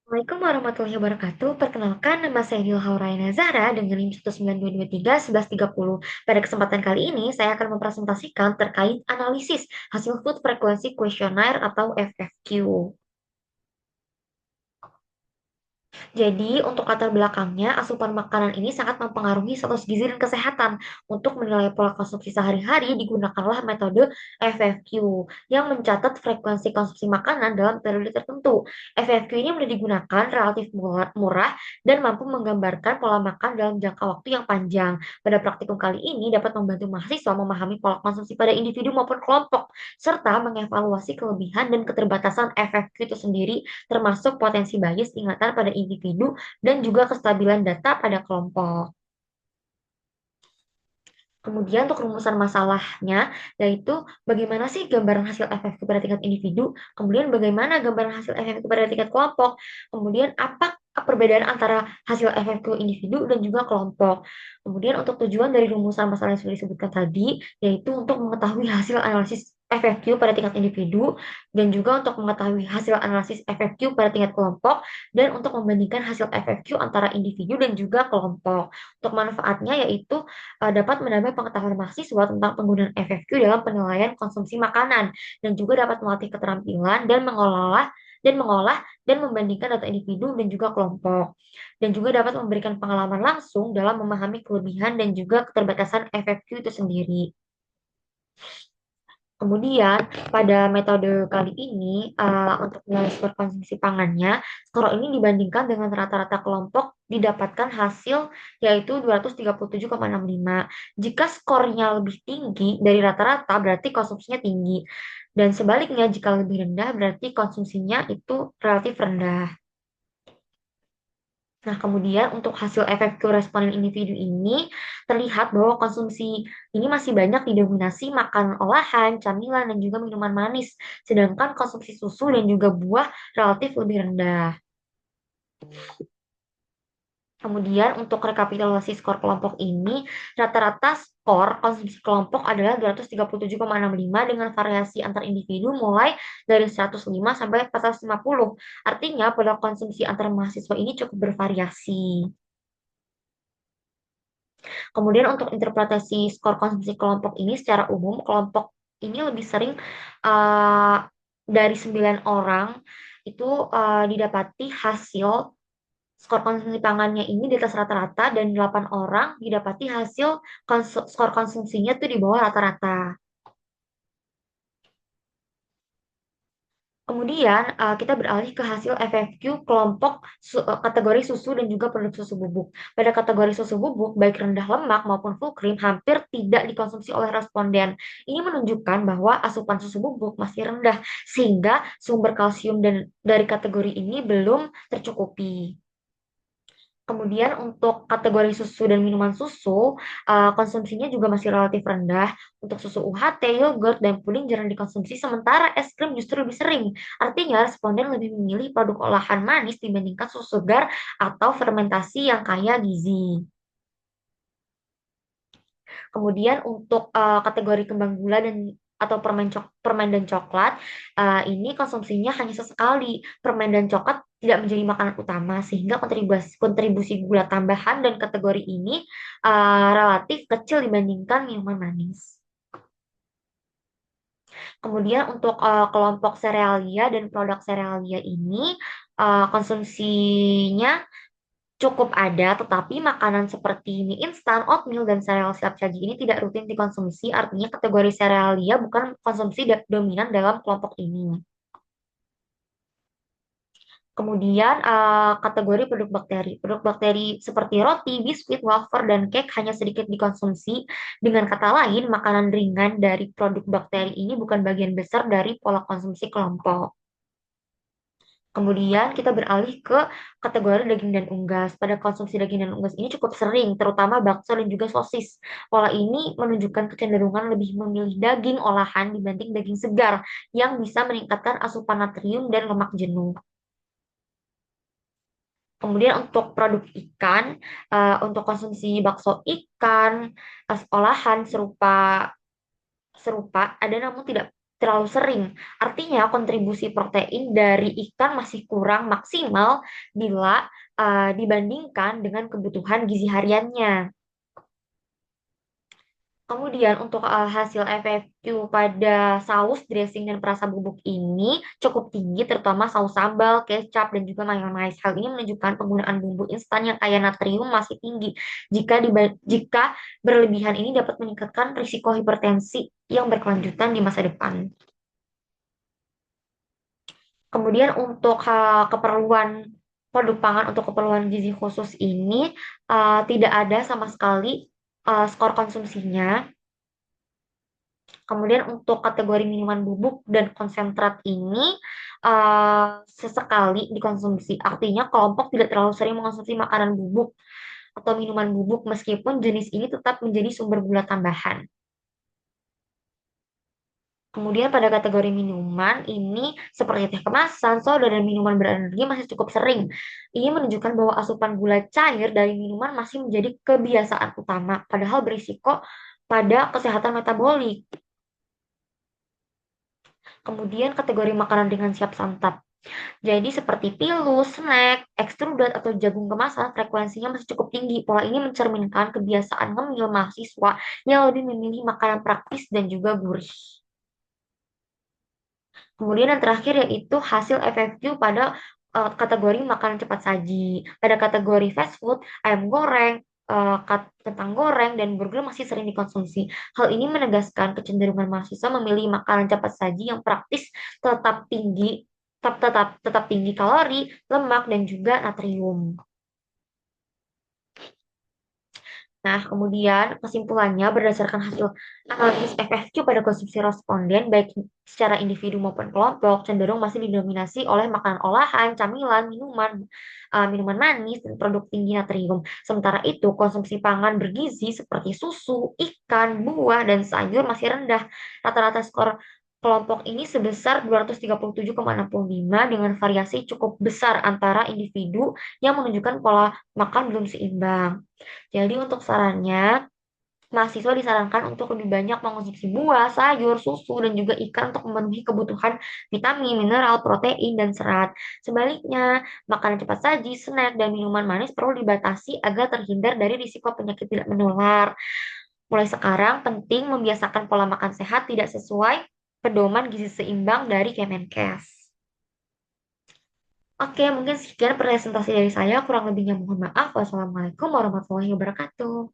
Assalamualaikum warahmatullahi wabarakatuh. Perkenalkan, nama saya Nilha Raina Zahra dengan NIM 19223-1130. Pada kesempatan kali ini, saya akan mempresentasikan terkait analisis hasil Food Frequency Questionnaire atau FFQ. Jadi, untuk latar belakangnya, asupan makanan ini sangat mempengaruhi status gizi dan kesehatan. Untuk menilai pola konsumsi sehari-hari, digunakanlah metode FFQ yang mencatat frekuensi konsumsi makanan dalam periode tertentu. FFQ ini mudah digunakan, relatif murah, dan mampu menggambarkan pola makan dalam jangka waktu yang panjang. Pada praktikum kali ini dapat membantu mahasiswa memahami pola konsumsi pada individu maupun kelompok, serta mengevaluasi kelebihan dan keterbatasan FFQ itu sendiri termasuk potensi bias ingatan pada individu dan juga kestabilan data pada kelompok. Kemudian untuk rumusan masalahnya, yaitu bagaimana sih gambaran hasil FFQ pada tingkat individu, kemudian bagaimana gambaran hasil FFQ pada tingkat kelompok, kemudian apa perbedaan antara hasil FFQ individu dan juga kelompok. Kemudian untuk tujuan dari rumusan masalah yang sudah disebutkan tadi, yaitu untuk mengetahui hasil analisis FFQ pada tingkat individu, dan juga untuk mengetahui hasil analisis FFQ pada tingkat kelompok, dan untuk membandingkan hasil FFQ antara individu dan juga kelompok. Untuk manfaatnya yaitu dapat menambah pengetahuan mahasiswa tentang penggunaan FFQ dalam penilaian konsumsi makanan dan juga dapat melatih keterampilan dan mengolah dan membandingkan data individu dan juga kelompok dan juga dapat memberikan pengalaman langsung dalam memahami kelebihan dan juga keterbatasan FFQ itu sendiri. Kemudian, pada metode kali ini, untuk nilai skor konsumsi pangannya, skor ini dibandingkan dengan rata-rata kelompok didapatkan hasil yaitu 237,65. Jika skornya lebih tinggi dari rata-rata, berarti konsumsinya tinggi. Dan sebaliknya, jika lebih rendah, berarti konsumsinya itu relatif rendah. Nah, kemudian untuk hasil FFQ responden individu ini terlihat bahwa konsumsi ini masih banyak didominasi makanan olahan, camilan, dan juga minuman manis, sedangkan konsumsi susu dan juga buah relatif lebih rendah. Kemudian untuk rekapitulasi skor kelompok ini, rata-rata skor konsumsi kelompok adalah 237,65 dengan variasi antar individu mulai dari 105 sampai 450. Artinya pada konsumsi antar mahasiswa ini cukup bervariasi. Kemudian untuk interpretasi skor konsumsi kelompok ini secara umum, kelompok ini lebih sering uh, dari 9 orang itu didapati hasil skor konsumsi pangannya ini di atas rata-rata dan 8 orang didapati hasil skor konsumsinya tuh di bawah rata-rata. Kemudian kita beralih ke hasil FFQ kelompok kategori susu dan juga produk susu bubuk. Pada kategori susu bubuk, baik rendah lemak maupun full cream hampir tidak dikonsumsi oleh responden. Ini menunjukkan bahwa asupan susu bubuk masih rendah, sehingga sumber kalsium dari kategori ini belum tercukupi. Kemudian untuk kategori susu dan minuman susu, konsumsinya juga masih relatif rendah. Untuk susu UHT, yogurt, dan puding jarang dikonsumsi, sementara es krim justru lebih sering. Artinya, responden lebih memilih produk olahan manis dibandingkan susu segar atau fermentasi yang kaya gizi. Kemudian untuk kategori kembang gula atau permen dan coklat, ini konsumsinya hanya sesekali. Permen dan coklat tidak menjadi makanan utama sehingga kontribusi gula tambahan dan kategori ini relatif kecil dibandingkan minuman manis. Kemudian untuk kelompok serealia dan produk serealia ini konsumsinya cukup ada, tetapi makanan seperti mie instan, oatmeal, dan sereal siap saji ini tidak rutin dikonsumsi, artinya kategori serealia bukan konsumsi dominan dalam kelompok ini. Kemudian kategori produk bakteri. Produk bakteri seperti roti, biskuit, wafer, dan cake hanya sedikit dikonsumsi. Dengan kata lain, makanan ringan dari produk bakteri ini bukan bagian besar dari pola konsumsi kelompok. Kemudian kita beralih ke kategori daging dan unggas. Pada konsumsi daging dan unggas ini cukup sering, terutama bakso dan juga sosis. Pola ini menunjukkan kecenderungan lebih memilih daging olahan dibanding daging segar yang bisa meningkatkan asupan natrium dan lemak jenuh. Kemudian untuk produk ikan, untuk konsumsi bakso ikan, olahan serupa serupa ada namun tidak terlalu sering. Artinya kontribusi protein dari ikan masih kurang maksimal bila dibandingkan dengan kebutuhan gizi hariannya. Kemudian untuk hasil FFQ pada saus, dressing, dan perasa bubuk ini cukup tinggi, terutama saus sambal, kecap, dan juga mayonaise. Hal ini menunjukkan penggunaan bumbu instan yang kaya natrium masih tinggi. Jika berlebihan ini dapat meningkatkan risiko hipertensi yang berkelanjutan di masa depan. Kemudian untuk keperluan produk pangan untuk keperluan gizi khusus ini tidak ada sama sekali skor konsumsinya. Kemudian untuk kategori minuman bubuk dan konsentrat ini sesekali dikonsumsi. Artinya kelompok tidak terlalu sering mengonsumsi makanan bubuk atau minuman bubuk meskipun jenis ini tetap menjadi sumber gula tambahan. Kemudian pada kategori minuman ini seperti teh kemasan, soda, dan minuman berenergi masih cukup sering. Ini menunjukkan bahwa asupan gula cair dari minuman masih menjadi kebiasaan utama, padahal berisiko pada kesehatan metabolik. Kemudian kategori makanan dengan siap santap. Jadi seperti pilus, snack, ekstrudat, atau jagung kemasan frekuensinya masih cukup tinggi. Pola ini mencerminkan kebiasaan ngemil mahasiswa yang lebih memilih makanan praktis dan juga gurih. Kemudian yang terakhir yaitu hasil FFQ pada kategori makanan cepat saji. Pada kategori fast food, ayam goreng, kentang goreng, dan burger masih sering dikonsumsi. Hal ini menegaskan kecenderungan mahasiswa memilih makanan cepat saji yang praktis, tetap tinggi, tetap tinggi kalori, lemak, dan juga natrium. Nah, kemudian kesimpulannya berdasarkan hasil analisis FFQ pada konsumsi responden, baik secara individu maupun kelompok, cenderung masih didominasi oleh makanan olahan, camilan, minuman manis, dan produk tinggi natrium. Sementara itu, konsumsi pangan bergizi seperti susu, ikan, buah, dan sayur masih rendah. Rata-rata skor kelompok ini sebesar 237,65 dengan variasi cukup besar antara individu yang menunjukkan pola makan belum seimbang. Jadi untuk sarannya, mahasiswa disarankan untuk lebih banyak mengonsumsi buah, sayur, susu, dan juga ikan untuk memenuhi kebutuhan vitamin, mineral, protein, dan serat. Sebaliknya, makanan cepat saji, snack, dan minuman manis perlu dibatasi agar terhindar dari risiko penyakit tidak menular. Mulai sekarang, penting membiasakan pola makan sehat tidak sesuai pedoman gizi seimbang dari Kemenkes. Oke, mungkin sekian presentasi dari saya. Kurang lebihnya mohon maaf. Wassalamualaikum warahmatullahi wabarakatuh.